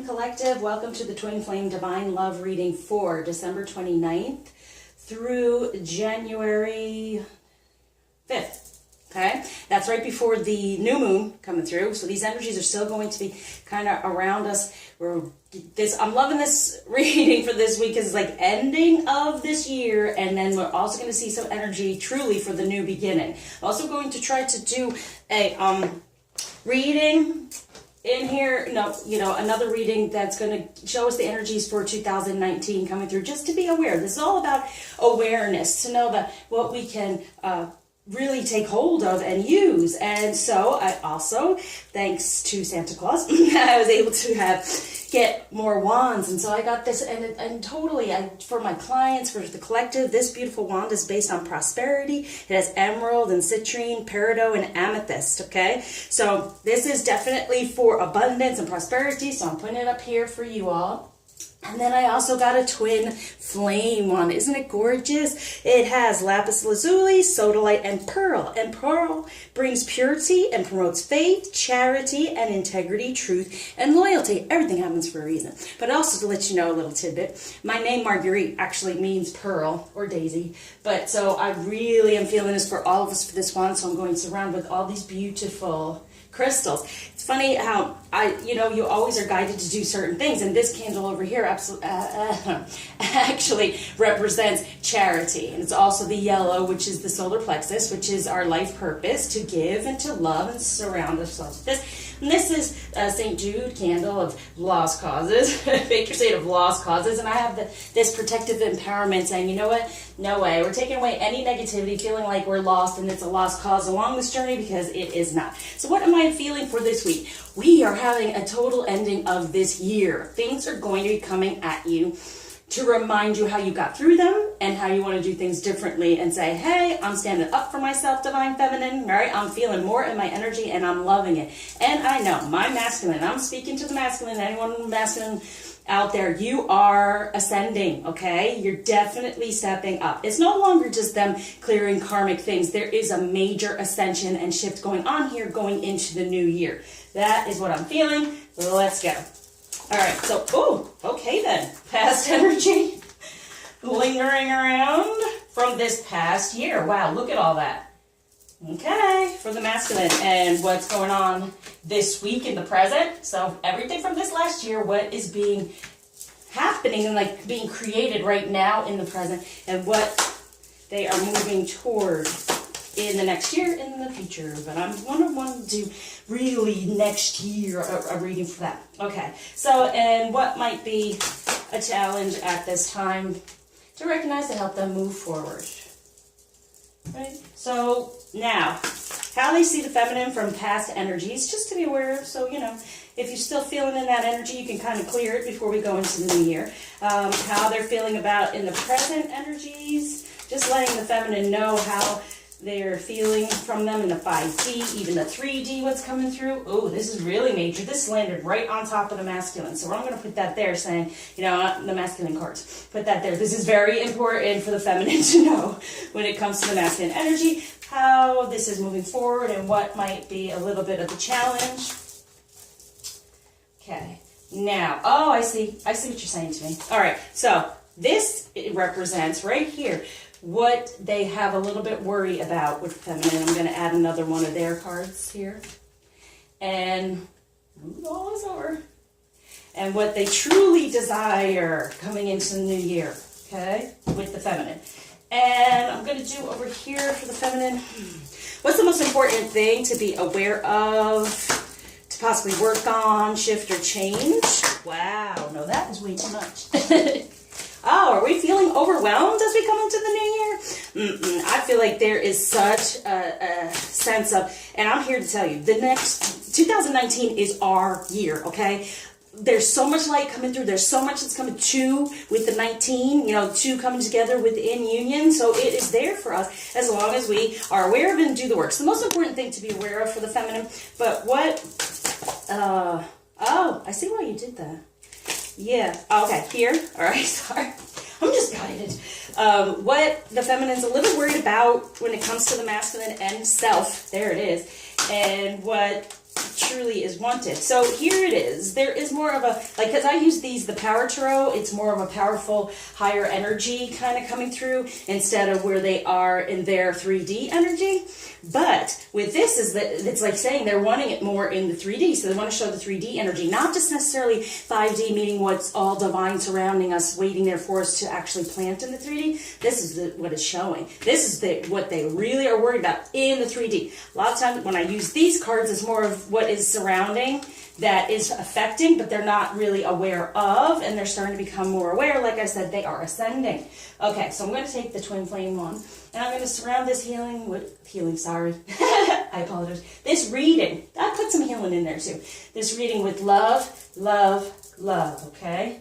Twin Collective. Welcome to the Twin Flame Divine Love reading for December 29th through January 5th. Okay, that's right before the new moon coming through. So these energies are still going to be kind of around us. I'm loving this reading for this week because it's like ending of this year, and then we're also going to see some energy truly for the new beginning. I'm also going to try to do a reading in here, another reading that's going to show us the energies for 2019 coming through, just to be aware. This is all about awareness, to know that what we can really take hold of and use. And so I also, thanks to Santa Claus, I was able to get more wands. And so I got this, and totally, for my clients, for the collective, this beautiful wand is based on prosperity. It has emerald and citrine, peridot, and amethyst, okay? So this is definitely for abundance and prosperity, so I'm putting it up here for you all. And then I also got a twin flame one. Isn't it gorgeous? It has lapis lazuli, sodalite, and pearl. And pearl brings purity and promotes faith, charity, and integrity, truth, and loyalty. Everything happens for a reason. But also to let you know a little tidbit, my name Marguerite actually means pearl or daisy. But so I really am feeling this for all of us for this one. So I'm going to surround with all these beautiful crystals. It's funny how you always are guided to do certain things, and this candle over here actually represents charity, and it's also the yellow, which is the solar plexus, which is our life purpose, to give and to love and surround ourselves with this. And this is St. Jude candle of lost causes, patron saint of lost causes, and I have this protective empowerment saying, you know what, no way, we're taking away any negativity, feeling like we're lost and it's a lost cause along this journey, because it is not. So what am I feeling for this week? We are having a total ending of this year. Things are going to be coming at you to remind you how you got through them and how you want to do things differently, and say, hey, I'm standing up for myself, divine feminine, right? I'm feeling more in my energy and I'm loving it. And I know my masculine, I'm speaking to the masculine, anyone masculine out there, you are ascending, okay? You're definitely stepping up. It's no longer just them clearing karmic things. There is a major ascension and shift going on here going into the new year. That is what I'm feeling. Let's go. All right, so, okay then. Past energy lingering around from this past year. Wow, look at all that. Okay, for the masculine and what's going on this week in the present. So everything from this last year, what is happening and like being created right now in the present, and what they are moving toward in the next year, in the future. But I'm one to do really next year a reading for that. Okay, so, and what might be a challenge at this time to recognize to help them move forward. Right? So now, how they see the feminine from past energies, just to be aware of. So, if you're still feeling in that energy, you can kind of clear it before we go into the new year. How they're feeling about in the present energies, just letting the feminine know how they're feeling from them in the 5D, even the 3D, what's coming through. Oh, this is really major. This landed right on top of the masculine. So I'm going to put that there saying, the masculine cards. Put that there. This is very important for the feminine to know when it comes to the masculine energy, how this is moving forward and what might be a little bit of the challenge. Okay. Now, I see what you're saying to me. All right. So this represents right here what they have a little bit worry about with feminine. I'm going to add another one of their cards here. And move all this over. And what they truly desire coming into the new year, okay, with the feminine. And I'm going to do over here for the feminine, what's the most important thing to be aware of, to possibly work on, shift, or change? Wow, no, that was way too much. Oh, are we feeling overwhelmed as we come into the new year? I feel like there is such a sense of, and I'm here to tell you, the next 2019 is our year, okay? There's so much light coming through. There's so much that's coming with the 19, two coming together within union. So it is there for us as long as we are aware of it and do the work. It's the most important thing to be aware of for the feminine. But I see why you did that. Yeah. Okay. Here. All right. Sorry. I'm just guided. What the feminine's a little worried about when it comes to the masculine and self. There it is. And what truly is wanted. So here it is. There is more of a, like, because I use these, the Power Tarot, it's more of a powerful, higher energy kind of coming through instead of where they are in their 3D energy. But with this, is that it's like saying they're wanting it more in the 3D, so they want to show the 3D energy, not just necessarily 5D, meaning what's all divine surrounding us, waiting there for us to actually plant in the 3D. This is what it's showing. This is what they really are worried about in the 3D. A lot of times when I use these cards, it's more of what is surrounding that is affecting, but they're not really aware of, and they're starting to become more aware. Like I said, they are ascending. Okay, so I'm going to take the Twin Flame one, and I'm going to surround this I apologize. This reading, I put some healing in there too. This reading with love, love, love, okay?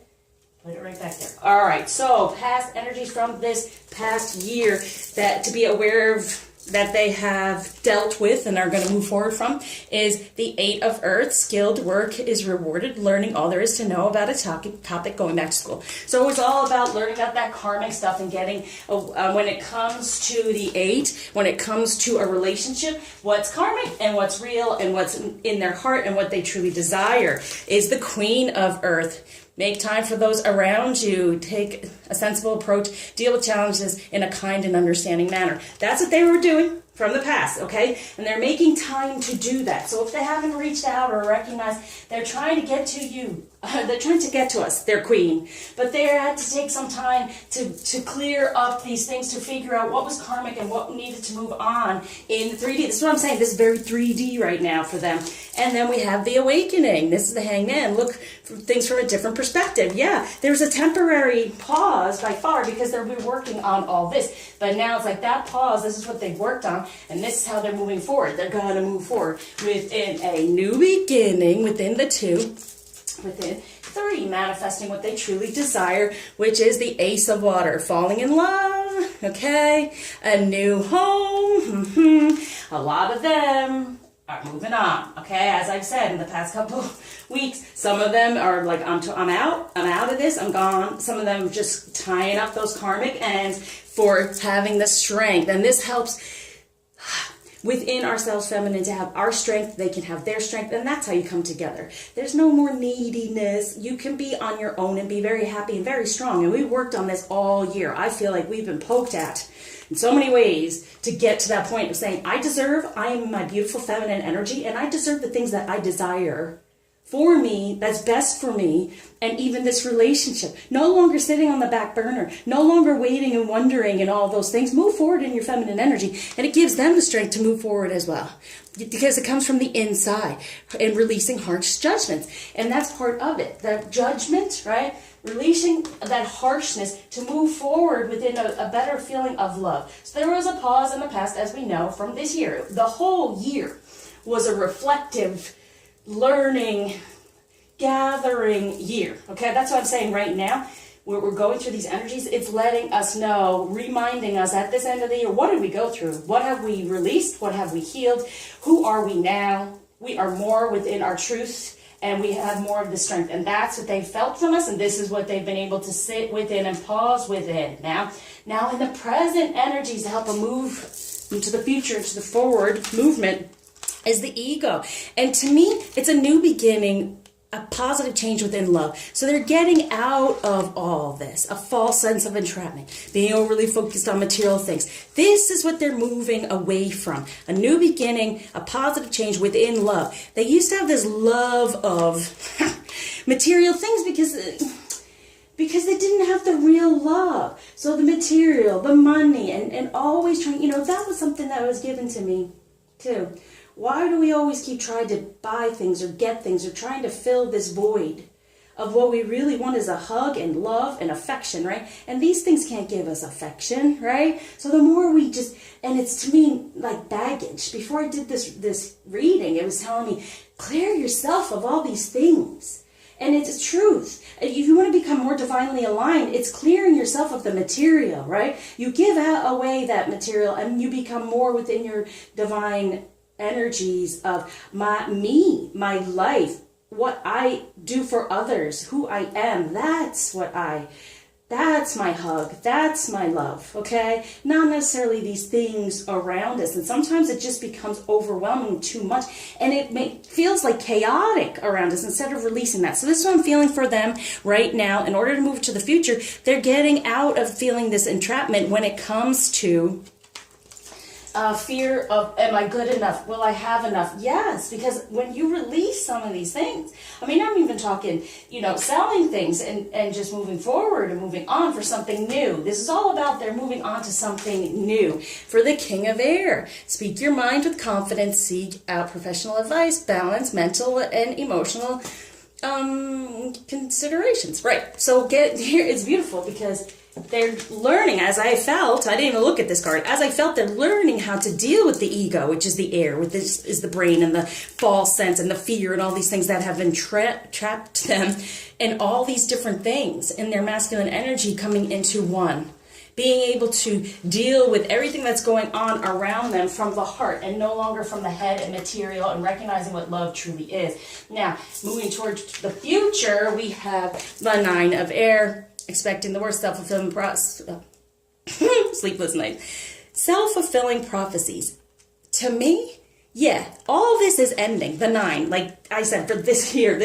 Put it right back there. All right, so past energies from this past year that to be aware of, that they have dealt with and are going to move forward from, is the 8 of Earth. Skilled work is rewarded, learning all there is to know about a topic, going back to school. So it's all about learning about that karmic stuff and getting, when it comes to the 8, when it comes to a relationship, what's karmic and what's real and what's in their heart and what they truly desire, is the Queen of Earth. Make time for those around you. Take a sensible approach. Deal with challenges in a kind and understanding manner. That's what they were doing from the past, okay? And they're making time to do that. So if they haven't reached out or recognized, they're trying to get to you. They're trying to get to us, their queen. But they had to take some time to clear up these things, to figure out what was karmic and what needed to move on in 3D. This is what I'm saying. This is very 3D right now for them. And then we have the awakening. This is the Hangman. Look for things from a different perspective. Yeah, there's a temporary pause by far because they've been working on all this. But now it's like that pause, this is what they've worked on, and this is how they're moving forward. They're going to move forward within a new beginning, within the 2, within 3, manifesting what they truly desire, which is the Ace of Water, falling in love, okay? A new home. A lot of them are moving on, okay? As I've said in the past couple of weeks, some of them are like, I'm out of this, I'm gone. Some of them just tying up those karmic ends for having the strength. And this helps within ourselves, feminine, to have our strength, they can have their strength, and that's how you come together. There's no more neediness. You can be on your own and be very happy and very strong. And we worked on this all year. I feel like we've been poked at in so many ways to get to that point of saying, I am my beautiful feminine energy, and I deserve the things that I desire for me, that's best for me, and even this relationship. No longer sitting on the back burner, no longer waiting and wondering and all those things. Move forward in your feminine energy, and it gives them the strength to move forward as well, because it comes from the inside, and releasing harsh judgments. And that's part of it, that judgment, right? Releasing that harshness to move forward within a better feeling of love. So there was a pause in the past, as we know, from this year. The whole year was a reflective, learning, gathering year. Okay, that's what I'm saying right now. We're going through these energies. It's letting us know, reminding us at this end of the year, what did we go through? What have we released? What have we healed? Who are we now? We are more within our truth, and we have more of the strength. And that's what they felt from us, and this is what they've been able to sit within and pause within. Now in the present energies to help them move into the future, into the forward movement, is the ego. And to me, it's a new beginning, a positive change within love. So they're getting out of all this, a false sense of entrapment, being overly focused on material things. This is what they're moving away from. A new beginning, a positive change within love. They used to have this love of material things because they didn't have the real love. So the material, the money, and always trying, that was something that was given to me too. Why do we always keep trying to buy things or get things or trying to fill this void of what we really want is a hug and love and affection, right? And these things can't give us affection, right? So the more we just, and it's to me like baggage. Before I did this reading, it was telling me, clear yourself of all these things. And it's truth. If you want to become more divinely aligned, it's clearing yourself of the material, right? You give away that material and you become more within your divine energies of my life, what I do for others, who I am. That's what I That's my hug. That's my love, okay? Not necessarily these things around us. And sometimes it just becomes overwhelming too much. And it feels like chaotic around us instead of releasing that. So this is what I'm feeling for them right now. In order to move to the future, they're getting out of feeling this entrapment when it comes to fear of, am I good enough? Will I have enough? Yes, because when you release some of these things, I mean, I'm even talking, selling things and just moving forward and moving on for something new. This is all about they're moving on to something new. For the King of Air, speak your mind with confidence, seek out professional advice, balance mental and emotional considerations. Right, so here, it's beautiful because they're learning, as I felt, I didn't even look at this card, as I felt they're learning how to deal with the ego, which is the air, which is the brain and the false sense and the fear and all these things that have been trapped them, and all these different things in their masculine energy coming into one. Being able to deal with everything that's going on around them from the heart and no longer from the head and material, and recognizing what love truly is. Now, moving towards the future, we have the Nine of Air, expecting the worst, self-fulfilling sleepless nights. Self-fulfilling prophecies. To me, yeah, all this is ending. The 9, like I said, for this year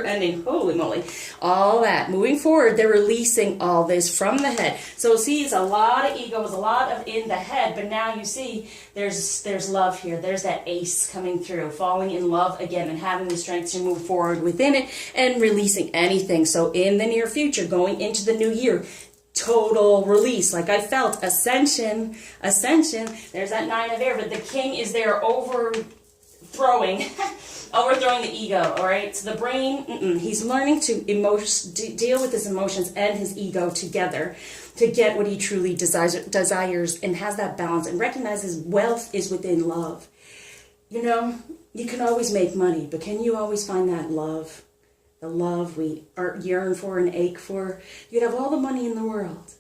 ending, holy moly, all that. Moving forward, they're releasing all this from the head. So see, it's a lot of ego, it's a lot of in the head, but now you see there's love here. There's that ace coming through, falling in love again and having the strength to move forward within it and releasing anything. So in the near future, going into the new year, total release, like I felt, ascension, there's that 9 of Air, but the King is there overthrowing the ego, all right? So the brain, he's learning to deal with his emotions and his ego together to get what he truly desires and has that balance and recognizes wealth is within love. You can always make money, but can you always find that love? The love we yearn for and ache for. You'd have all the money in the world.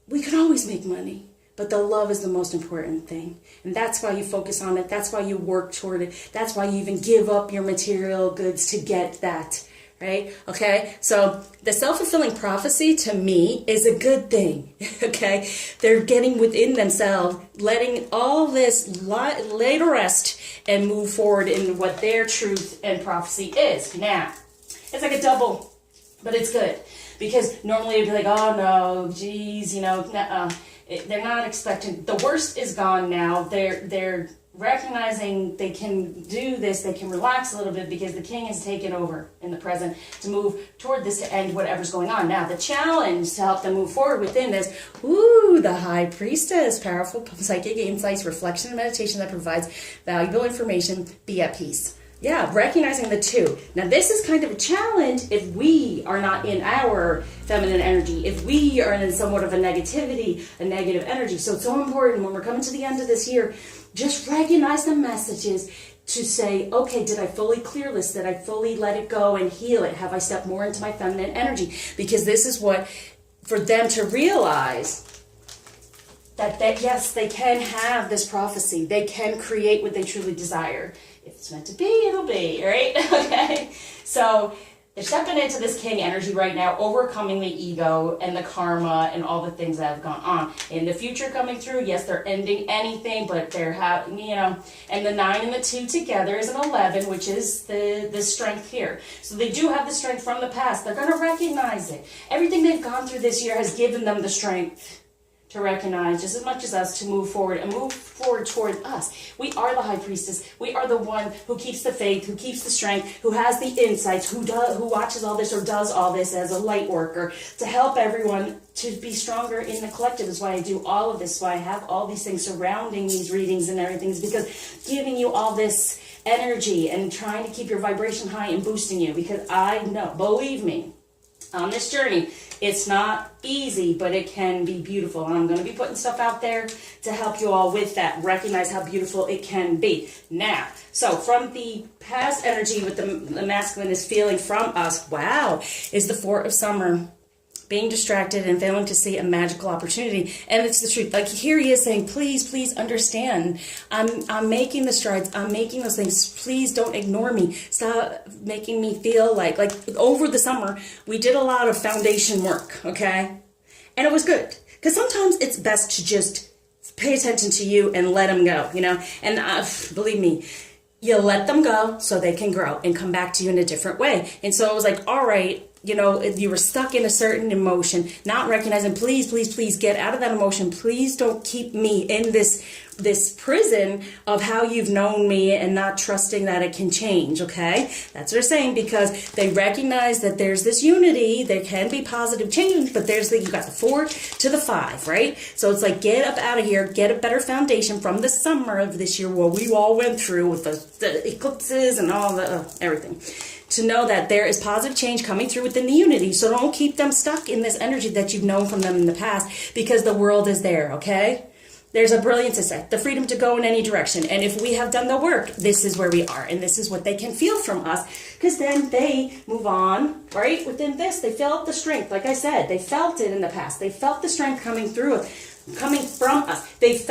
We could always make money, but the love is the most important thing. And that's why you focus on it. That's why you work toward it. That's why you even give up your material goods to get that, right? Okay, so the self-fulfilling prophecy to me is a good thing, okay? They're getting within themselves, letting all this lay to rest and move forward in what their truth and prophecy is. Now, it's like a double, but it's good. Because normally it'd be like, oh no, geez, they're not expecting, the worst is gone now. They're recognizing they can do this, they can relax a little bit because the King has taken over in the present to move toward this to end whatever's going on. Now, the challenge to help them move forward within this, the High Priestess, powerful psychic insights, reflection and meditation that provides valuable information, be at peace. Yeah, recognizing the 2. Now, this is kind of a challenge if we are not in our feminine energy, if we are in somewhat of a negative energy. So it's so important when we're coming to the end of this year, just recognize the messages to say, okay, did I fully clear this? Did I fully let it go and heal it? Have I stepped more into my feminine energy? Because this is what, for them to realize that yes, they can have this prophecy. They can create what they truly desire. If it's meant to be, it'll be, right? Okay. So they're stepping into this King energy right now, overcoming the ego and the karma and all the things that have gone on. In the future coming through, yes, they're ending anything, but they're having, and the 9 and the 2 together is an 11, which is the strength here. So they do have the strength from the past. They're going to recognize it. Everything they've gone through this year has given them the strength to recognize just as much as us to move forward and move forward toward us. We are the High Priestess. We are the one who keeps the faith, who keeps the strength, who has the insights, who watches all this or does all this as a light worker to help everyone to be stronger in the collective. Is why I do all of this, why I have all these things surrounding these readings and everything, is because giving you all this energy and trying to keep your vibration high and boosting you, because I know, believe me, on this journey, it's not easy, but it can be beautiful. And I'm going to be putting stuff out there to help you all with that. Recognize how beautiful it can be. Now, so from the past energy with the masculine is feeling from us, is the 4 of Summer. being distracted and failing to see a magical opportunity. And it's the truth. Like here he is saying, please, please understand. I'm making the strides. I'm making those things. Please don't ignore me. Stop making me feel like over the summer, we did a lot of foundation work, okay? And it was good. Because sometimes it's best to just pay attention to you and let them go, you know? And believe me, you let them go so they can grow and come back to you in a different way. And so it was like, all right, you know, if you were stuck in a certain emotion, not recognizing, please, please, please get out of that emotion. Please don't keep me in this prison of how you've known me and not trusting that it can change, okay? That's what they're saying, because they recognize that there's this unity, there can be positive change, but you got the 4 to the 5, right? So it's like, get up out of here, get a better foundation from the summer of this year, what we all went through with the eclipses and all the everything. To know that there is positive change coming through within the unity. So don't keep them stuck in this energy that you've known from them in the past, because the world is there, okay? There's a brilliance to say, the freedom to go in any direction. And if we have done the work, this is where we are. And this is what they can feel from us. Because then they move on, right? Within this, they felt the strength. Like I said, they felt it in the past. They felt the strength coming through, coming from us. They've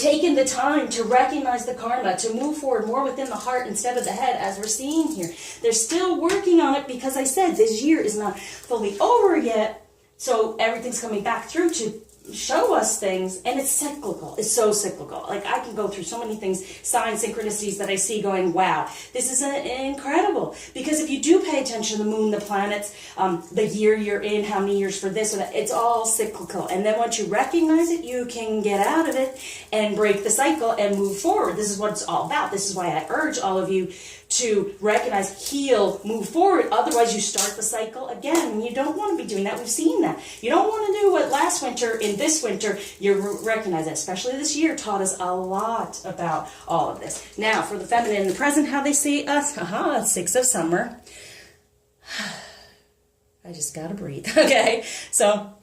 taken the time to recognize the karma, to move forward more within the heart instead of the head, as we're seeing here. They're still working on it, because I said this year is not fully over yet. So everything's coming back through to show us things, and it's cyclical. It's so cyclical. Like I can go through so many things, signs, synchronicities that I see going, wow, this is incredible. Because if you do pay attention to the moon, the planets, the year you're in, how many years for this or that, it's all cyclical. And then once you recognize it, you can get out of it and break the cycle and move forward. This is what it's all about. This is why I urge all of you to recognize, heal, move forward. Otherwise, you start the cycle again. And you don't want to be doing that. We've seen that. You don't want to do what last winter, in this winter, you recognize that. Especially this year taught us a lot about all of this. Now, for the feminine in the present, how they see us. 6 of summer. I just got to breathe. Okay, so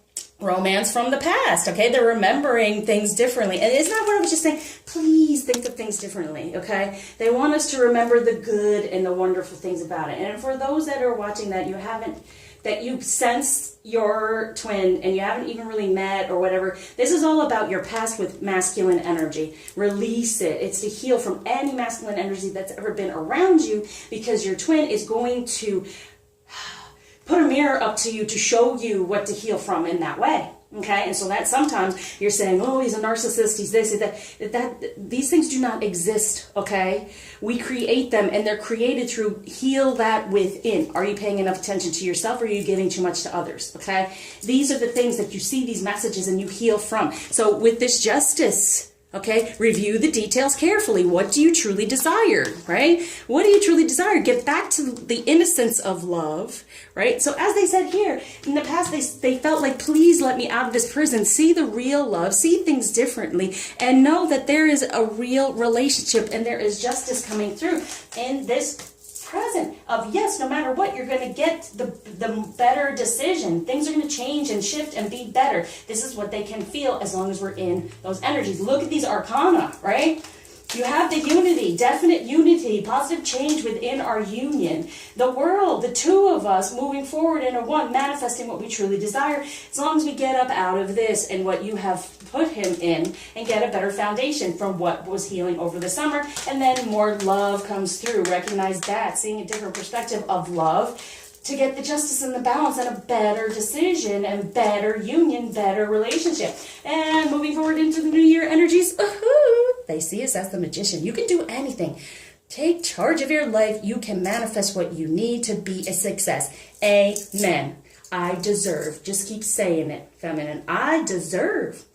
romance from the past, okay? They're remembering things differently. And it's not what I was just saying. Please think of things differently, okay? They want us to remember the good and the wonderful things about it. And for those that are watching that you sense your twin and you haven't even really met or whatever, this is all about your past with masculine energy. Release it. It's to heal from any masculine energy that's ever been around you, because your twin is going to put a mirror up to you to show you what to heal from in that way. Okay, and so that sometimes you're saying, oh, he's a narcissist, he's this, he's that. These things do not exist, okay? We create them, and they're created through heal that within. Are you paying enough attention to yourself, or are you giving too much to others, okay? These are the things that you see these messages and you heal from. So with this justice, okay, review the details carefully. What do you truly desire, right? What do you truly desire? Get back to the innocence of love, right? So as they said here, in the past, they felt like, please let me out of this prison. See the real love, see things differently, and know that there is a real relationship and there is justice coming through in this present of, yes, no matter what, you're going to get the better decision. Things are going to change and shift and be better. This is what they can feel as long as we're in those energies. Look at these arcana, right? You have the unity, definite unity, positive change within our union. The world, the two of us moving forward in a one, manifesting what we truly desire. As long as we get up out of this and what you have put him in and get a better foundation from what was healing over the summer. And then more love comes through. Recognize that, seeing a different perspective of love, to get the justice and the balance and a better decision and better union, better relationship. And moving forward into the new year energies, they see us as the magician. You can do anything. Take charge of your life. You can manifest what you need to be a success. Amen. I deserve. Just keep saying it, feminine. I deserve.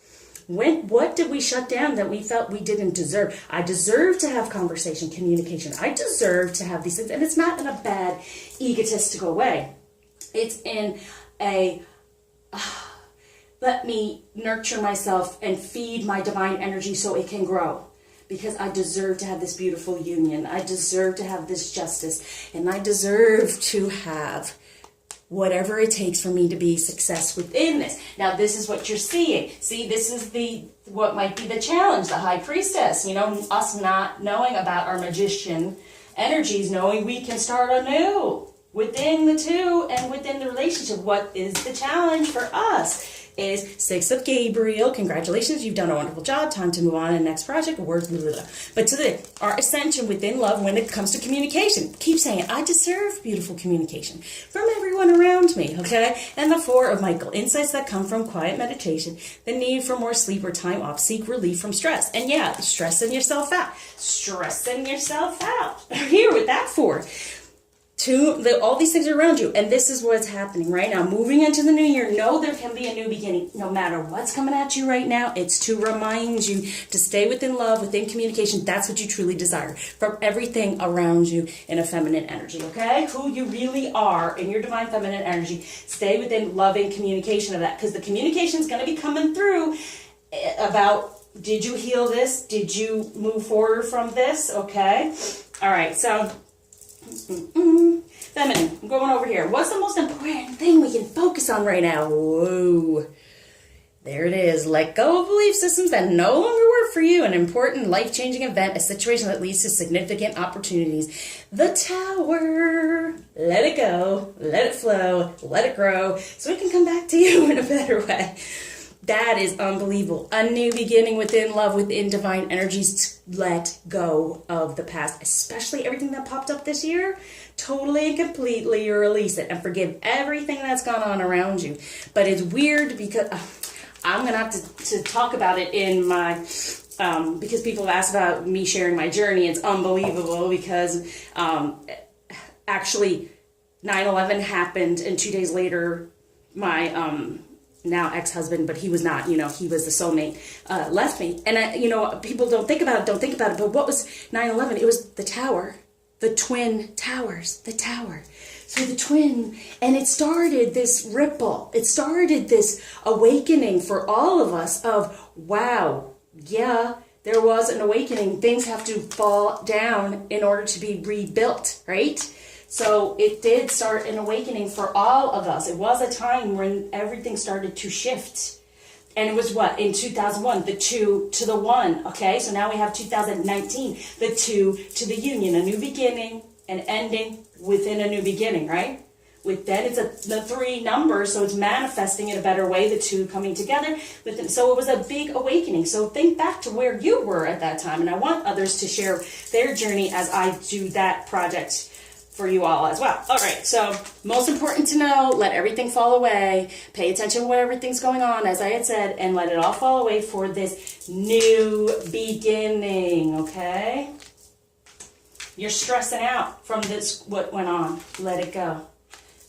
What did we shut down that we felt we didn't deserve? I deserve to have conversation, communication. I deserve to have these things. And it's not in a bad, egotistical way. It's in a, let me nurture myself and feed my divine energy so it can grow. Because I deserve to have this beautiful union. I deserve to have this justice. And I deserve to have whatever it takes for me to be success within this. Now, this is what you're seeing. See, this is what might be the challenge, the high priestess. You know, us not knowing about our magician energies, knowing we can start anew. within the two and within the relationship. What is the challenge for us? Is 6 of Gabriel. Congratulations, you've done a wonderful job. Time to move on to the next project. Work, blah, blah, blah. But today, our ascension within love when it comes to communication. Keep saying, I deserve beautiful communication from everyone around me, okay? And the 4 of Michael. Insights that come from quiet meditation. The need for more sleep or time off. Seek relief from stress. And yeah, stressing yourself out. Stressing yourself out. Here with that 4. All these things are around you, and this is what's happening right now. Moving into the new year, know there can be a new beginning. No matter what's coming at you right now, it's to remind you to stay within love, within communication. That's what you truly desire from everything around you in a feminine energy, okay? Who you really are in your divine feminine energy. Stay within loving communication of that, because the communication is going to be coming through about, did you heal this? Did you move forward from this? Okay? All right, so... feminine, I'm going over here. What's the most important thing we can focus on right now? Whoa. There it is. Let go of belief systems that no longer work for you. An important life-changing event, a situation that leads to significant opportunities. The Tower. Let it go. Let it flow. Let it grow. So it can come back to you in a better way. That is unbelievable. A new beginning within love, within divine energies. To let go of the past, especially everything that popped up this year. Totally and completely release it and forgive everything that's gone on around you. But it's weird because I'm going to have to talk about it in my, because people have asked about me sharing my journey. It's unbelievable because actually 9/11 happened, and 2 days later, my now ex-husband, but he was not, he was the soulmate, left me. And, people don't think about it, but what was 9/11? It was the tower, the twin towers, the tower. So the twin, and it started this ripple. It started this awakening for all of us of, wow, yeah, there was an awakening. Things have to fall down in order to be rebuilt, right? So it did start an awakening for all of us. It was a time when everything started to shift. And it was what? In 2001, the 2 to the 1, okay? So now we have 2019, the 2 to the union, a new beginning, an ending within a new beginning, right? With that, it's the 3 number, so it's manifesting in a better way, the 2 coming together. So it was a big awakening. So think back to where you were at that time, and I want others to share their journey as I do that project for you all as well. All right, so most important to know, let everything fall away. Pay attention to where everything's going on, as I had said, and let it all fall away for this new beginning, okay? You're stressing out from this, what went on. Let it go.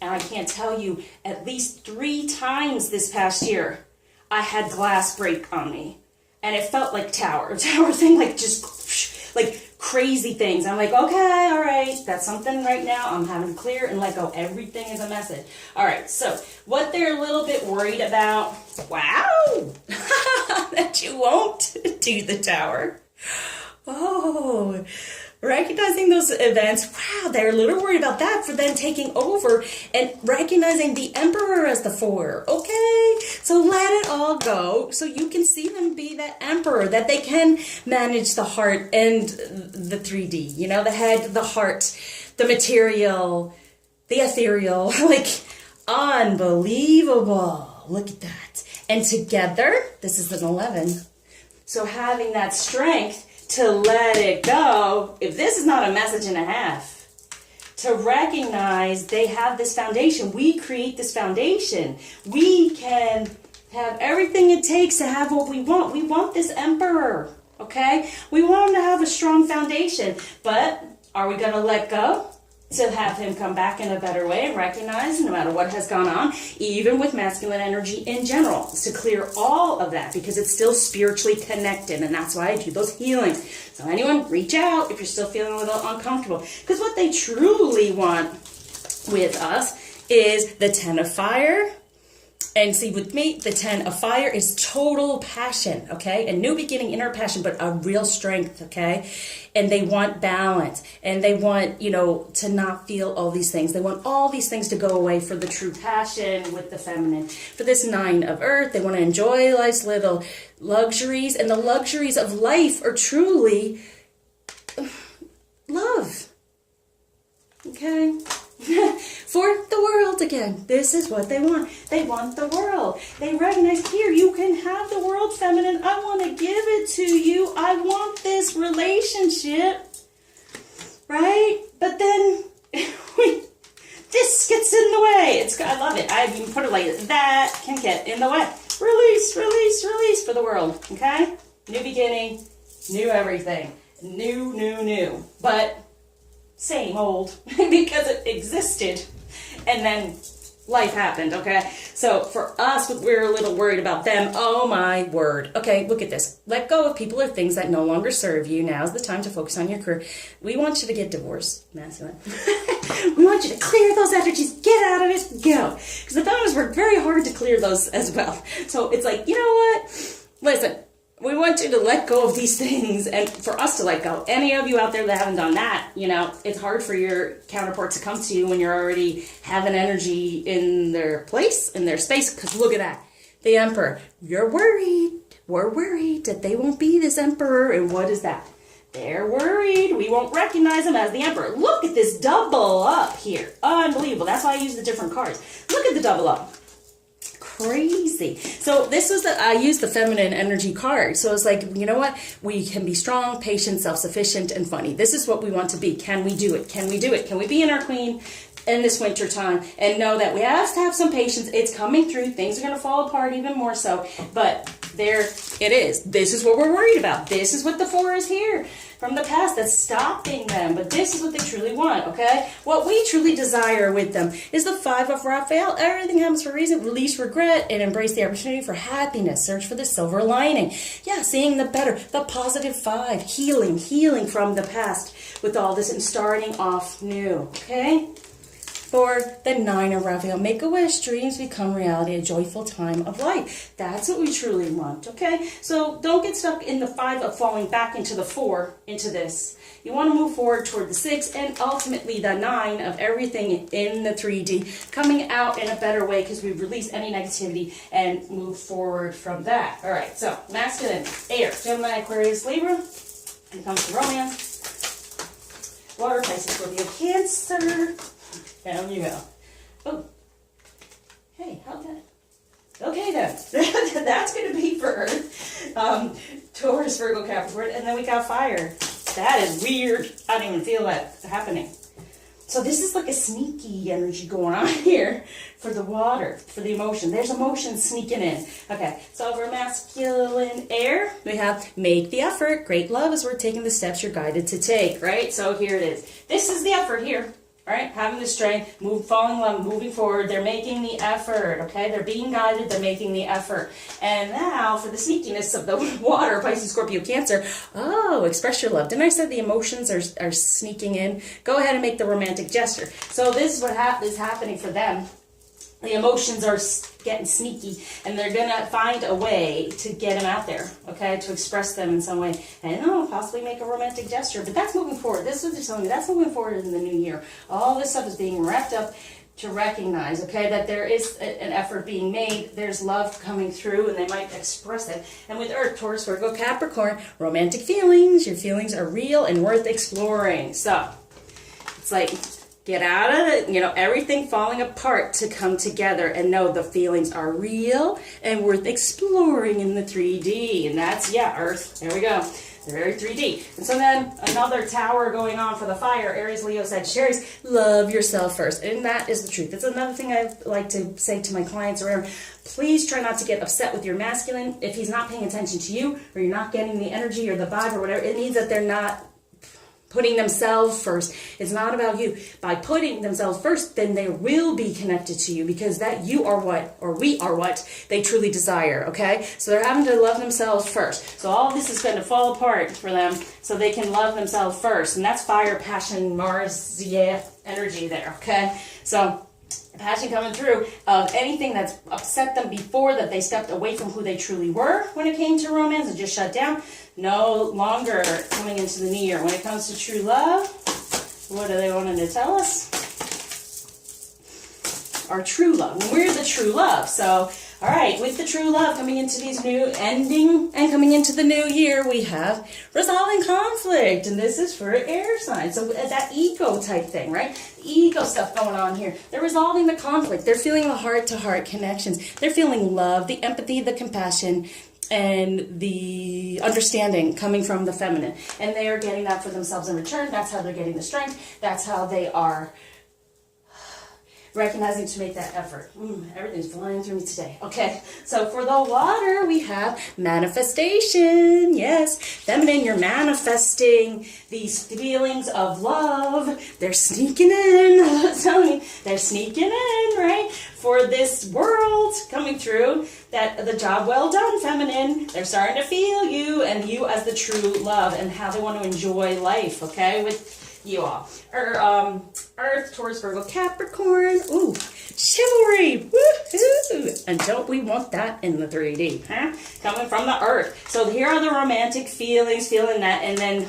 And I can't tell you, at least 3 times this past year, I had glass break on me. And it felt like tower thing, like just like crazy things. I'm like, okay, all right, that's something right now. I'm having to clear and let go. Everything is a message. All right, so what they're a little bit worried about, wow, that you won't do the tower. Oh, recognizing those events, wow, they're a little worried about that for them taking over and recognizing the emperor as the 4, okay? So let it all go so you can see them be that emperor, that they can manage the heart and the 3D, the head, the heart, the material, the ethereal, like unbelievable. Look at that. And together, this is an 11. So having that strength to let it go, if this is not a message and a half, to recognize they have this foundation. We create this foundation. We can have everything it takes to have what we want. We want this emperor, okay? We want him to have a strong foundation, but are we going to let go to have him come back in a better way and recognize no matter what has gone on, even with masculine energy in general, to clear all of that because it's still spiritually connected, and that's why I do those healings. So anyone, reach out if you're still feeling a little uncomfortable, because what they truly want with us is the 10 of fire. And see, with me, the 10 of fire is total passion, okay? A new beginning, inner passion, but a real strength, okay? And they want balance. And they want, to not feel all these things. They want all these things to go away for the true passion with the feminine. For this 9 of earth, they want to enjoy life's little luxuries. And the luxuries of life are truly love, okay? for the world again. This is what they want. They want the world. They recognize, here, you can have the world, feminine. I want to give it to you. I want this relationship, right? But then this gets in the way. I love it. I even put it like that can get in the way. Release, release, release for the world, okay? New beginning, new everything. New. But same old because it existed and then life happened, okay? So for us, we're a little worried about them. Oh my word. Okay, look at this. Let go of people or things that no longer serve you. Now's the time to focus on your career. We want you to get divorced, masculine. We want you to clear those energies. Get out of it. Go. Because the feminists work very hard to clear those as well. So it's like, you know what? Listen. We want you to let go of these things and for us to let go. Any of you out there that haven't done that, you know, it's hard for your counterpart to come to you when you're already having energy in their place, in their space, because look at that. The Emperor, you're worried. We're worried that they won't be this Emperor. And what is that? They're worried we won't recognize them as the Emperor. Look at this double up here. Unbelievable. That's why I use the different cards. Look at the double up. Crazy. So this was I used the feminine energy card. So it's like, you know what? We can be strong, patient, self-sufficient, and funny. This is what we want to be. Can we do it? Can we do it? Can we be in our queen in this winter time and know that we have to have some patience? It's coming through. Things are going to fall apart even more so. But there it is. This is what we're worried about. This is what the 4 is here from the past that's stopping them. But this is what they truly want, okay? What we truly desire with them is the 5 of Raphael. Everything happens for a reason. Release regret and embrace the opportunity for happiness. Search for the silver lining. Yeah, seeing the better. The positive 5. Healing from the past with all this and starting off new, okay? For the 9 of Raphael, make a wish, dreams become reality, a joyful time of life. That's what we truly want, okay? So don't get stuck in the 5 of falling back into the 4, into this. You want to move forward toward the 6 and ultimately the 9 of everything in the 3D, coming out in a better way because we've released any negativity and move forward from that. All right, so masculine, air, Gemini, Aquarius, Libra. When it comes to romance, water, Pisces, Scorpio, Cancer. Down you go. Oh. Hey, how's that? Okay then. That's going to be for Earth. Taurus, Virgo, Capricorn. And then we got fire. That is weird. I don't even feel that happening. So this is like a sneaky energy going on here for the water, for the emotion. There's emotion sneaking in. Okay, so for masculine air, we have make the effort. Great love is worth taking the steps you're guided to take, right? So here it is. This is the effort here. All right, having the strength, falling in love, moving forward. They're making the effort, okay? They're being guided. They're making the effort. And now for the sneakiness of the water, Pisces, Scorpio, Cancer. Oh, express your love. Didn't I say the emotions are sneaking in? Go ahead and make the romantic gesture. So this is what is happening for them. The emotions are getting sneaky, and they're going to find a way to get them out there, okay, to express them in some way. And possibly make a romantic gesture, but that's moving forward. This is what they're telling me. That's moving forward in the new year. All this stuff is being wrapped up to recognize, okay, that there is an effort being made. There's love coming through, and they might express it. And with Earth, Taurus, Virgo, Capricorn, romantic feelings. Your feelings are real and worth exploring. So it's like, get out of it, everything falling apart to come together and know the feelings are real and worth exploring in the 3D. And that's, Earth. There we go. They're very 3D. And so then another tower going on for the fire, Aries, Leo, Sagittarius. Love yourself first. And that is the truth. That's another thing I like to say to my clients around. Please try not to get upset with your masculine. If he's not paying attention to you, or you're not getting the energy or the vibe or whatever, it means that they're not putting themselves first. It's not about you. By putting themselves first, then they will be connected to you, because that you are what, or we are what they truly desire, okay? So they're having to love themselves first. So all this is going to fall apart for them so they can love themselves first. And that's fire, passion, Mars, energy there, okay? So passion coming through of anything that's upset them before, that they stepped away from who they truly were when it came to romance and just shut down. No longer coming into the new year. When it comes to true love, what are they wanting to tell us? Our true love. We're the true love. So All right, with the true love coming into these new ending and coming into the new year, we have resolving conflict, and this is for air signs. So that ego type thing, right? Ego stuff going on here. They're resolving the conflict. They're feeling the heart-to-heart connections. They're feeling love, the empathy, the compassion, and the understanding coming from the feminine. And they are getting that for themselves in return. That's how they're getting the strength. That's how they are recognizing to make that effort. Everything's flying through me today. Okay, so for the water, we have manifestation. Yes, feminine, you're manifesting these feelings of love. They're sneaking in. I'm telling you, they're sneaking in, right? For this world coming through, that the job well done, feminine. They're starting to feel you and you as the true love and how they want to enjoy life, okay, with you all. Earth, Taurus, Virgo, Capricorn. Ooh, chivalry. Woo-hoo. And don't we want that in the 3D, huh? Coming from the Earth. So here are the romantic feelings, feeling that, and then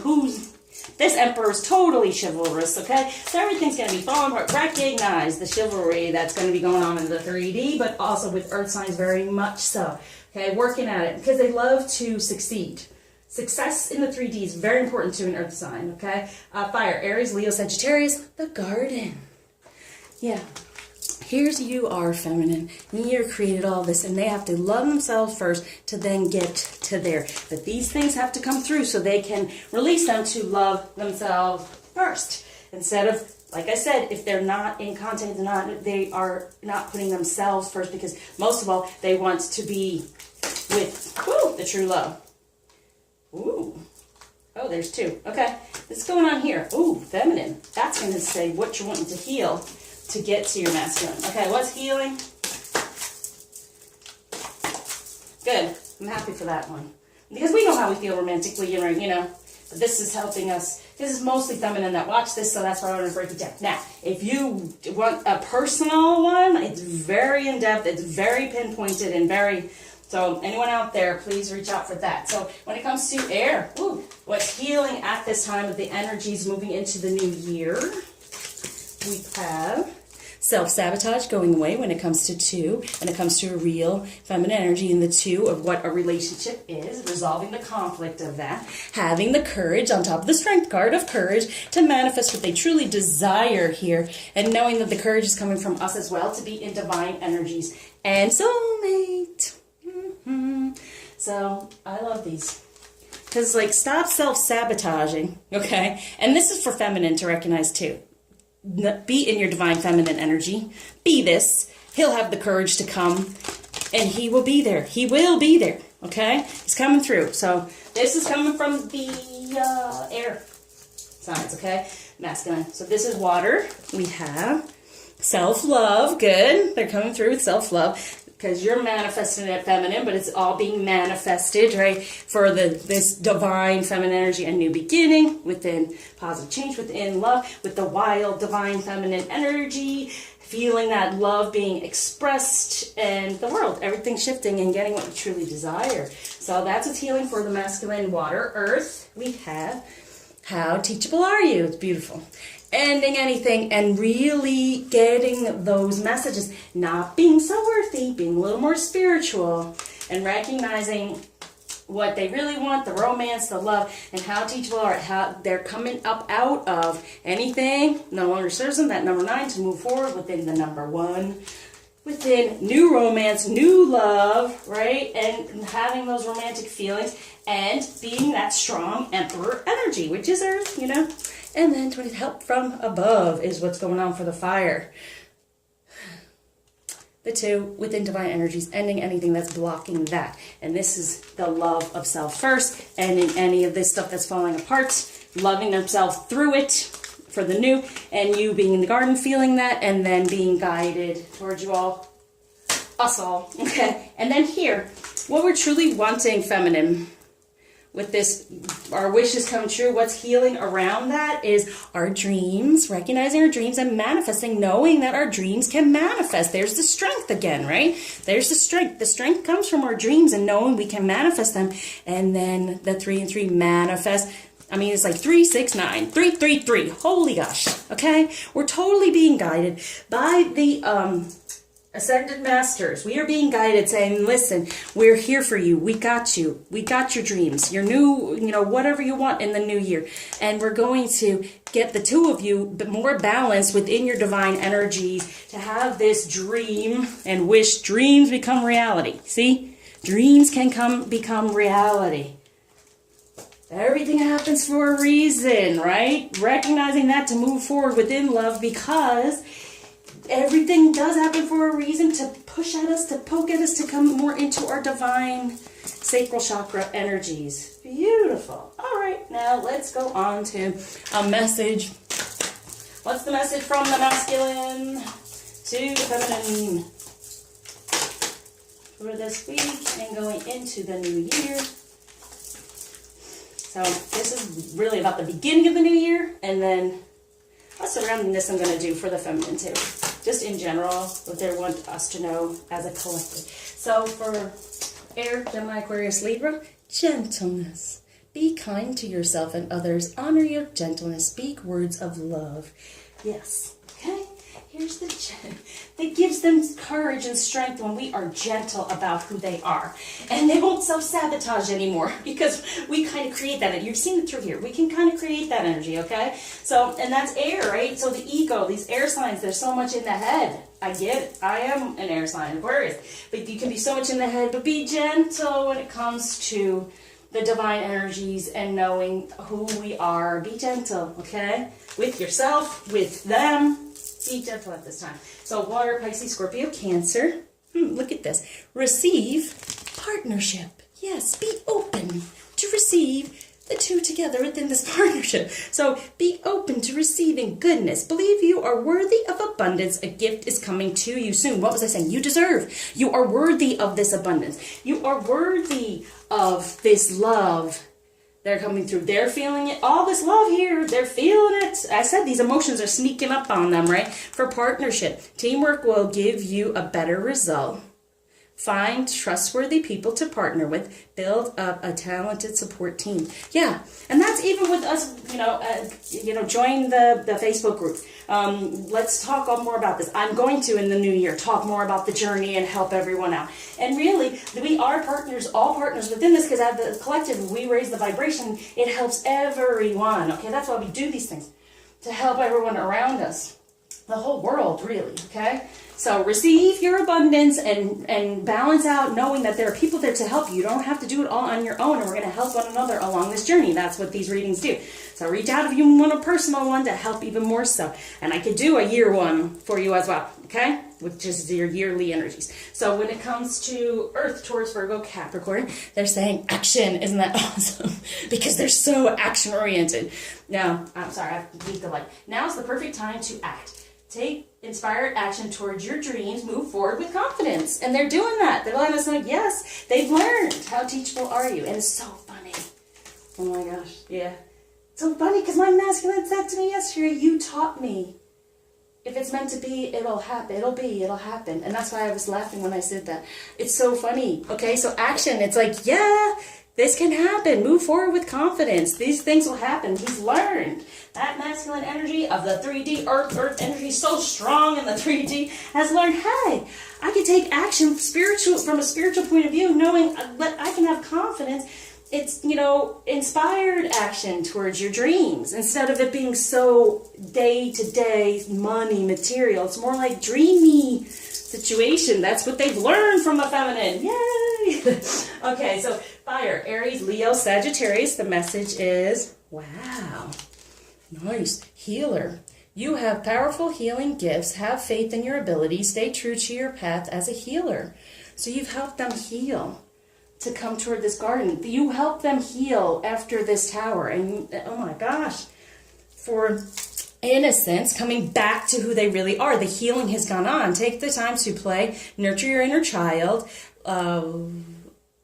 this Emperor is totally chivalrous, okay? So everything's going to be falling apart. Recognize the chivalry that's going to be going on in the 3D, but also with Earth signs very much so, okay? Working at it because they love to succeed. Success in the 3D is very important to an Earth sign, okay? Fire, Aries, Leo, Sagittarius, the garden. Yeah. Here's you are feminine. You created all this, and they have to love themselves first to then get to there. But these things have to come through so they can release them to love themselves first. Instead of, like I said, if they're not in contact, they are not putting themselves first because most of all, they want to be with the true love. Ooh. Oh, there's two. Okay. What's going on here? Ooh, feminine. That's going to say what you're wanting to heal to get to your masculine. Okay, what's healing? Good. I'm happy for that one. Because we know how we feel romantically, you know. But this is helping us. This is mostly feminine that watch this, so that's why I want to break it down. Now, if you want a personal one, it's very in-depth. It's very pinpointed and very... So anyone out there, please reach out for that. So when it comes to air, what's healing at this time of the energies moving into the new year, we have self-sabotage going away when it comes to 2, when it comes to a real feminine energy in the 2 of what a relationship is, resolving the conflict of that, having the courage on top of the strength card of courage to manifest what they truly desire here, and knowing that the courage is coming from us as well to be in divine energies and soulmate. So I love these because stop self-sabotaging, okay? And this is for feminine to recognize too. Be in your divine feminine energy. Be this. He'll have the courage to come and he will be there. He will be there, okay? He's coming through. So this is coming from the air signs, okay? Masculine. So this is water. We have self-love. Good. They're coming through with self-love. Because you're manifesting it feminine, but it's all being manifested, right? For this divine feminine energy, a new beginning within positive change, within love, with the wild divine feminine energy, feeling that love being expressed and the world, everything shifting and getting what you truly desire. So that's what's healing for the masculine. Water, earth, we have how teachable are you? It's beautiful. Ending anything and really getting those messages, not being so earthy, being a little more spiritual, and recognizing what they really want, the romance, the love, and how teachable are, how they're coming up out of anything no longer serves them, that number 9, to move forward within the number 1, within new romance, new love, right? And having those romantic feelings and being that strong emperor energy, which is earth, you know. And then to help from above is what's going on for the fire. The 2, within divine energies, ending anything that's blocking that. And this is the love of self first, and in any of this stuff that's falling apart, loving themselves through it for the new, and you being in the garden feeling that, and then being guided towards you all, us all, okay? And then here, what we're truly wanting feminine, with this, our wishes come true, what's healing around that is our dreams, recognizing our dreams and manifesting, knowing that our dreams can manifest. There's the strength again, right? There's the strength. The strength comes from our dreams and knowing we can manifest them. And then the 3 and 3 manifest. I mean, it's 3, 6, 9, 3, 3, 3. Holy gosh, okay? We're totally being guided by the Ascended Masters, we are being guided saying, listen, we're here for you. We got you. We got your dreams, your new, whatever you want in the new year. And we're going to get the two of you more balanced within your divine energies to have this dream and wish dreams become reality. See? Dreams can become reality. Everything happens for a reason, right? Recognizing that to move forward within love, because everything does happen for a reason, to push at us, to poke at us, to come more into our divine sacral chakra energies. Beautiful. All right, now let's go on to a message. What's the message from the masculine to the feminine for this week and going into the new year? So this is really about the beginning of the new year, and then surrounding this I'm going to do for the feminine too. Just in general, what they want us to know as a collective. So for Air, Gemini, Aquarius, Libra, gentleness. Be kind to yourself and others. Honor your gentleness. Speak words of love. Yes. Okay? Here's the that gives them courage and strength when we are gentle about who they are. And they won't self-sabotage anymore, because we kind of create that. You've seen it through here. We can kind of create that energy, okay? So, and that's air, right? So the ego, these air signs, there's so much in the head. I get it. I am an air sign, Aquarius. But you can be so much in the head, but be gentle when it comes to the divine energies and knowing who we are. Be gentle, okay? With yourself, with them. Be gentle at this time. So water, Pisces, Scorpio, Cancer. Look at this. Receive partnership. Yes, be open to receive the two together within this partnership. So be open to receiving goodness. Believe you are worthy of abundance. A gift is coming to you soon. What was I saying? You deserve. You are worthy of this abundance. You are worthy of this love. They're coming through. They're feeling it. All this love here, they're feeling it. I said these emotions are sneaking up on them, right? For partnership, teamwork will give you a better result. Find trustworthy people to partner with. Build up a talented support team. Yeah, and that's even with us, join the Facebook group. Let's talk more about this. I'm going to, in the new year, talk more about the journey and help everyone out. And really, we are partners, all partners within this, because at the collective, we raise the vibration. It helps everyone. Okay, that's why we do these things, to help everyone around us. The whole world, really, okay? So receive your abundance and balance out, knowing that there are people there to help you. You don't have to do it all on your own, and we're going to help one another along this journey. That's what these readings do. So reach out if you want a personal one to help even more so. And I could do a year one for you as well, okay? Which is your yearly energies. So when it comes to Earth, Taurus, Virgo, Capricorn, they're saying action. Isn't that awesome? Because they're so action-oriented. Now, I'm sorry, I beat the light. Now's the perfect time to act. Take inspired action towards your dreams. Move forward with confidence. And they're doing that. They're letting us know, yes, they've learned. How teachable are you? And it's so funny. Oh my gosh, yeah. It's so funny because my masculine said to me yesterday, you taught me. If it's meant to be, it'll happen. It'll happen. And that's why I was laughing when I said that. It's so funny. Okay, so action. It's like, yeah, this can happen. Move forward with confidence. These things will happen. He's learned. That masculine energy of the 3D earth energy, so strong in the 3D, has learned, hey, I can take action from a spiritual point of view, knowing that I can have confidence. It's, inspired action towards your dreams, instead of it being so day-to-day money material. It's more like dreamy situation. That's what they've learned from the feminine. Yay! Okay, so fire, Aries, Leo, Sagittarius. The message is, wow, nice, healer. You have powerful healing gifts. Have faith in your abilities. Stay true to your path as a healer. So you've helped them heal to come toward this garden. You help them heal after this tower. And oh my gosh, for innocence, coming back to who they really are. The healing has gone on. Take the time to play, nurture your inner child,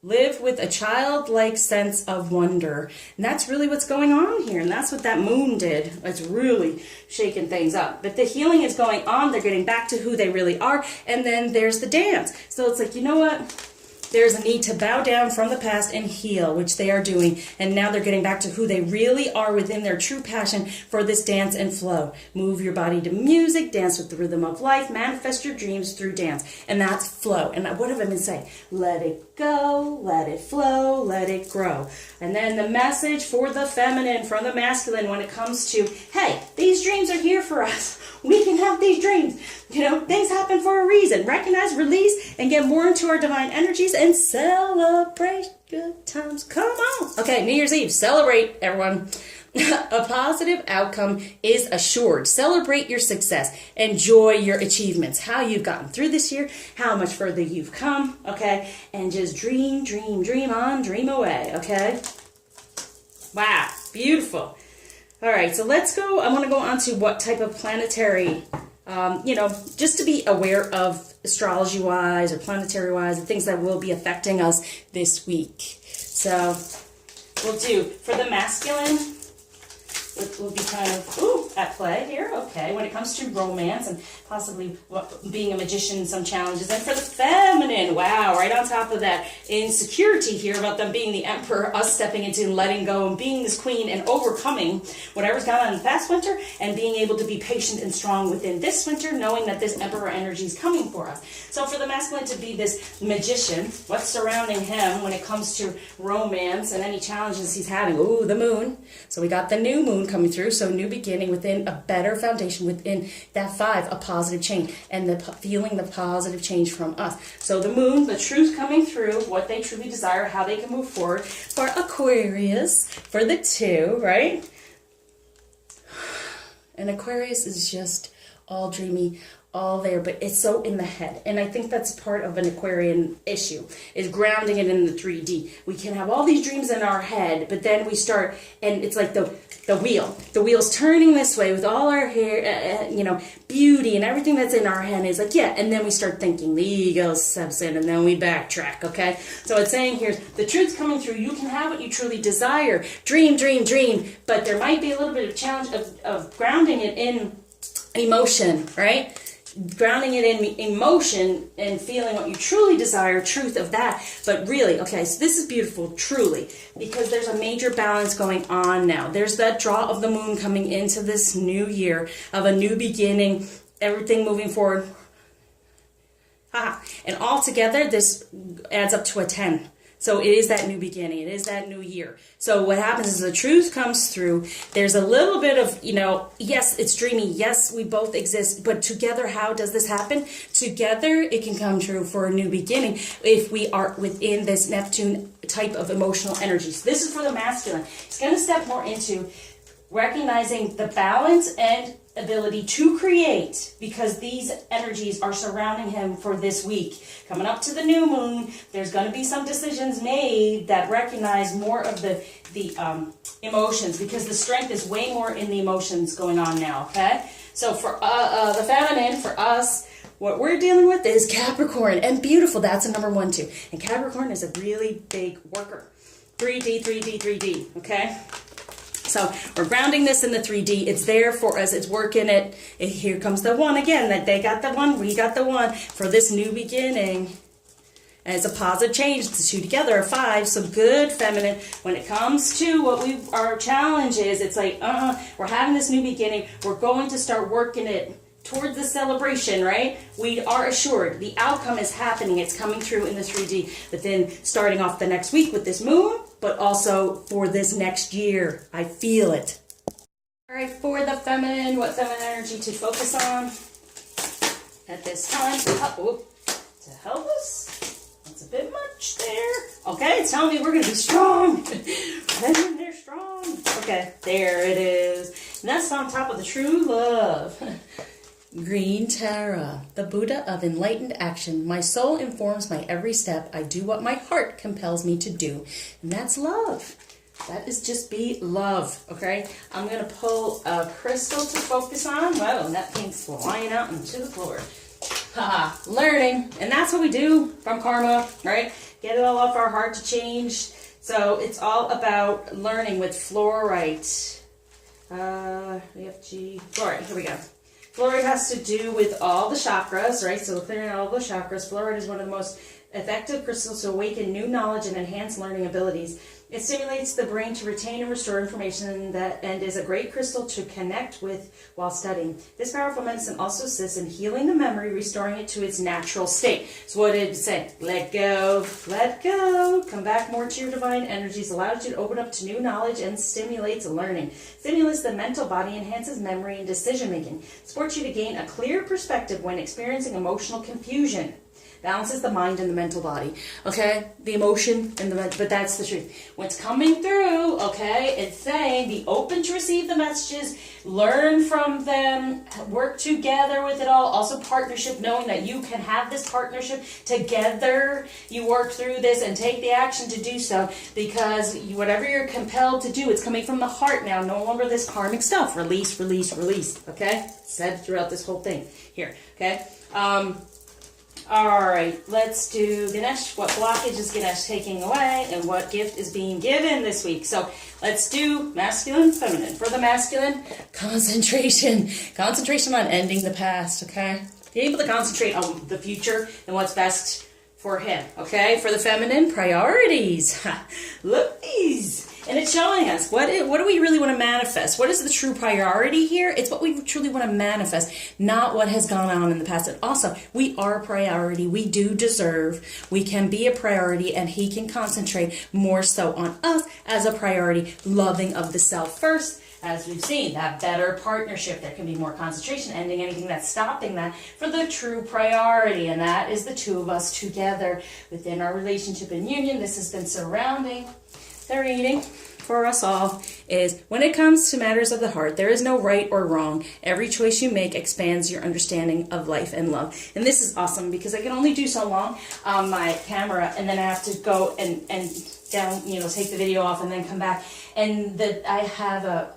live with a childlike sense of wonder. And that's really what's going on here. And that's what that moon did. It's really shaking things up. But the healing is going on. They're getting back to who they really are. And then there's the dance. So it's like, you know what? there's a need to bow down from the past and heal, which they are doing. And now they're getting back to who they really are within their true passion for this dance and flow. Move your body to music, dance with the rhythm of life, manifest your dreams through dance. And that's flow. And what have I been saying? Let it go, let it flow, let it grow. And then the message for the feminine from the masculine when it comes to, hey, these dreams are here for us. We can have these dreams. You know, things happen for a reason. Recognize, release, and get more into our divine energies and celebrate good times. Come on. Okay, New Year's Eve. Celebrate, everyone. A positive outcome is assured. Celebrate your success. Enjoy your achievements. How you've gotten through this year. How much further you've come. Okay? And just dream, dream, dream on, dream away. Okay? Wow. Beautiful. All right, so let's go. I want to go on to what type of planetary, just to be aware of astrology-wise or planetary-wise, the things that will be affecting us this week. So we'll do, for the masculine, it will be kind of, at play here, okay, when it comes to romance and possibly being a magician, some challenges. And for the feminine, wow, right on top of that, insecurity here about them being the emperor, us stepping into and letting go and being this queen and overcoming whatever's gone on in the past winter and being able to be patient and strong within this winter, knowing that this emperor energy is coming for us. So for the masculine to be this magician, what's surrounding him when it comes to romance and any challenges he's having? Ooh, the moon. So we got the new moon coming through, so new beginning within a better foundation within that 5, a positive change, and feeling the positive change from us. So the moon, the truth coming through, what they truly desire, how they can move forward. For Aquarius, for the 2, right? And Aquarius is just all dreamy, all there, but it's so in the head. And I think that's part of an Aquarian issue, is grounding it in the 3D. We can have all these dreams in our head, but then we start, and it's like the wheel. The wheel's turning this way with all our hair, beauty and everything that's in our head is like, yeah, and then we start thinking, the ego steps in, and then we backtrack, okay? So it's saying here, the truth's coming through. You can have what you truly desire. Dream, dream, dream, but there might be a little bit of challenge of grounding it in emotion, right? Grounding it in emotion and feeling what you truly desire, truth of that. But really, okay, so this is beautiful, truly, because there's a major balance going on now. There's that draw of the moon coming into this new year of a new beginning, everything moving forward. And all together, this adds up to a 10. So it is that new beginning. It is that new year. So what happens is the truth comes through. There's a little bit of, yes, it's dreamy. Yes, we both exist. But together, how does this happen? Together, it can come true for a new beginning if we are within this Neptune type of emotional energy. So this is for the masculine. It's going to step more into recognizing the balance and ability to create, because these energies are surrounding him for this week. Coming up to the new moon, there's going to be some decisions made that recognize more of the emotions, because the strength is way more in the emotions going on now, okay? So for the feminine, for us, what we're dealing with is Capricorn, and beautiful, that's a number 1 too. And Capricorn is a really big worker. 3D, 3D, 3D, okay? So we're grounding this in the 3D. It's there for us. It's working it. Here comes the 1 again. That they got the 1. We got the 1 for this new beginning. And it's a positive change. The 2 together are 5. So good, feminine. When it comes to what our challenge is, it's like, we're having this new beginning. We're going to start working it towards the celebration, right? We are assured the outcome is happening. It's coming through in the 3D. But then starting off the next week with this moon, but also for this next year. I feel it. All right, for the feminine, what feminine energy to focus on at this time to help us? That's a bit much there. Okay, it's telling me we're going to be strong. They're strong. Okay, there it is. And that's on top of the true love. Green Tara, the Buddha of enlightened action. My soul informs my every step. I do what my heart compels me to do. And that's love. That is just be love, okay? I'm going to pull a crystal to focus on. Whoa, and that thing's flying out into the floor. Haha, learning. And that's what we do from karma, right? Get it all off our heart to change. So it's all about learning with fluorite. EFG. Fluorite, here we go. Fluoride has to do with all the chakras, right? So clearing out all the chakras. Fluoride is one of the most effective crystals to awaken new knowledge and enhance learning abilities. It stimulates the brain to retain and restore information and is a great crystal to connect with while studying. This powerful medicine also assists in healing the memory, restoring it to its natural state. So what did it say? Let go, come back more to your divine energies, allows you to open up to new knowledge and stimulates learning. Stimulates the mental body, enhances memory and decision making. Supports you to gain a clear perspective when experiencing emotional confusion. Balances the mind and the mental body, okay? The emotion and but that's the truth. What's coming through, okay, it's saying be open to receive the messages, learn from them, work together with it all. Also partnership, knowing that you can have this partnership together. You work through this and take the action to do so, because whatever you're compelled to do, it's coming from the heart now, no longer this karmic stuff. Release, release, release, okay? Said throughout this whole thing here, okay? All right, let's do Ganesh. What blockage is Ganesh taking away, and what gift is being given this week? So let's do masculine, feminine. For the masculine, concentration. Concentration on ending the past, okay? Be able to concentrate on the future and what's best for him, okay? For the feminine, priorities. Look these. And it's showing us, what do we really want to manifest? What is the true priority here? It's what we truly want to manifest, not what has gone on in the past. And also, we are a priority. We do deserve. We can be a priority, and he can concentrate more so on us as a priority, loving of the self first. As we've seen, that better partnership, there can be more concentration, ending anything that's stopping that for the true priority. And that is the two of us together within our relationship and union. This has been surrounding the reading for us all. Is when it comes to matters of the heart, there is no right or wrong. Every choice you make expands your understanding of life and love. And this is awesome because I can only do so long on my camera, and then I have to go and down, take the video off and then come back. And I have a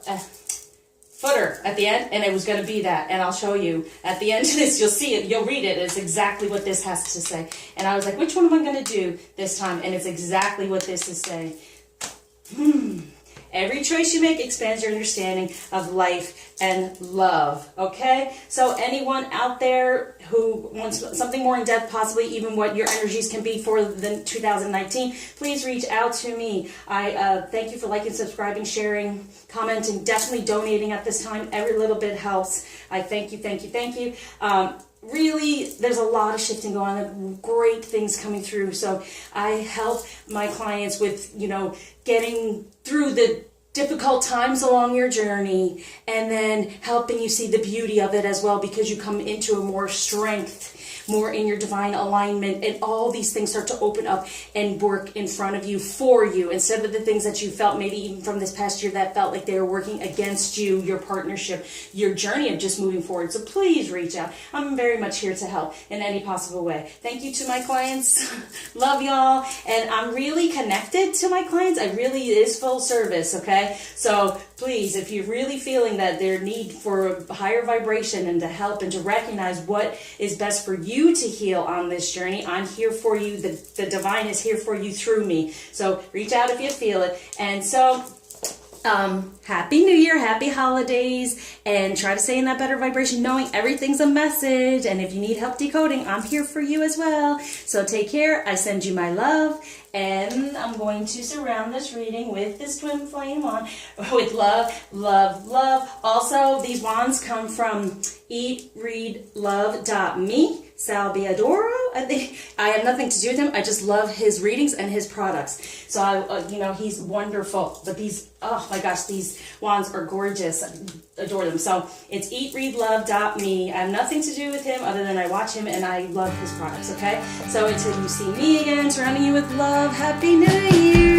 footer at the end, and it was going to be that, and I'll show you at the end of this. You'll see it, you'll read it. It's exactly what this has to say. And I was like, which one am I going to do this time? And it's exactly what this is saying. Every choice you make expands your understanding of life and love, okay? So anyone out there who wants something more in depth, possibly even what your energies can be for the 2019, please reach out to me. I thank you for liking, subscribing, sharing, commenting, definitely donating at this time. Every little bit helps. I thank you, thank you, thank you. Really, there's a lot of shifting going on, great things coming through. So I help my clients with, getting through the difficult times along your journey, and then helping you see the beauty of it as well, because you come into a more strength, more in your divine alignment, and all these things start to open up and work in front of you, for you, instead of the things that you felt maybe even from this past year that felt like they were working against you, your partnership, your journey of just moving forward. So please reach out. I'm very much here to help in any possible way. Thank you to my clients. Love y'all. And I'm really connected to my clients. It is full service, okay? So please, if you're really feeling that their need for a higher vibration and to help and to recognize what is best for you to heal on this journey, I'm here for you. The divine is here for you through me. So reach out if you feel it. And so Happy New Year, happy holidays, and try to stay in that better vibration, knowing everything's a message. And if you need help decoding, I'm here for you as well. So take care. I send you my love, and I'm going to surround this reading with this twin flame wand with love, love, love. Also, these wands come from EatReadLove.me. Salviadoro, I think. I have nothing to do with him. I just love his readings and his products. So he's wonderful. But these, oh my gosh, these wands are gorgeous. I adore them. So it's EatReadLove.me. I have nothing to do with him other than I watch him and I love his products, okay? So until you see me again, surrounding you with love, Happy New Year.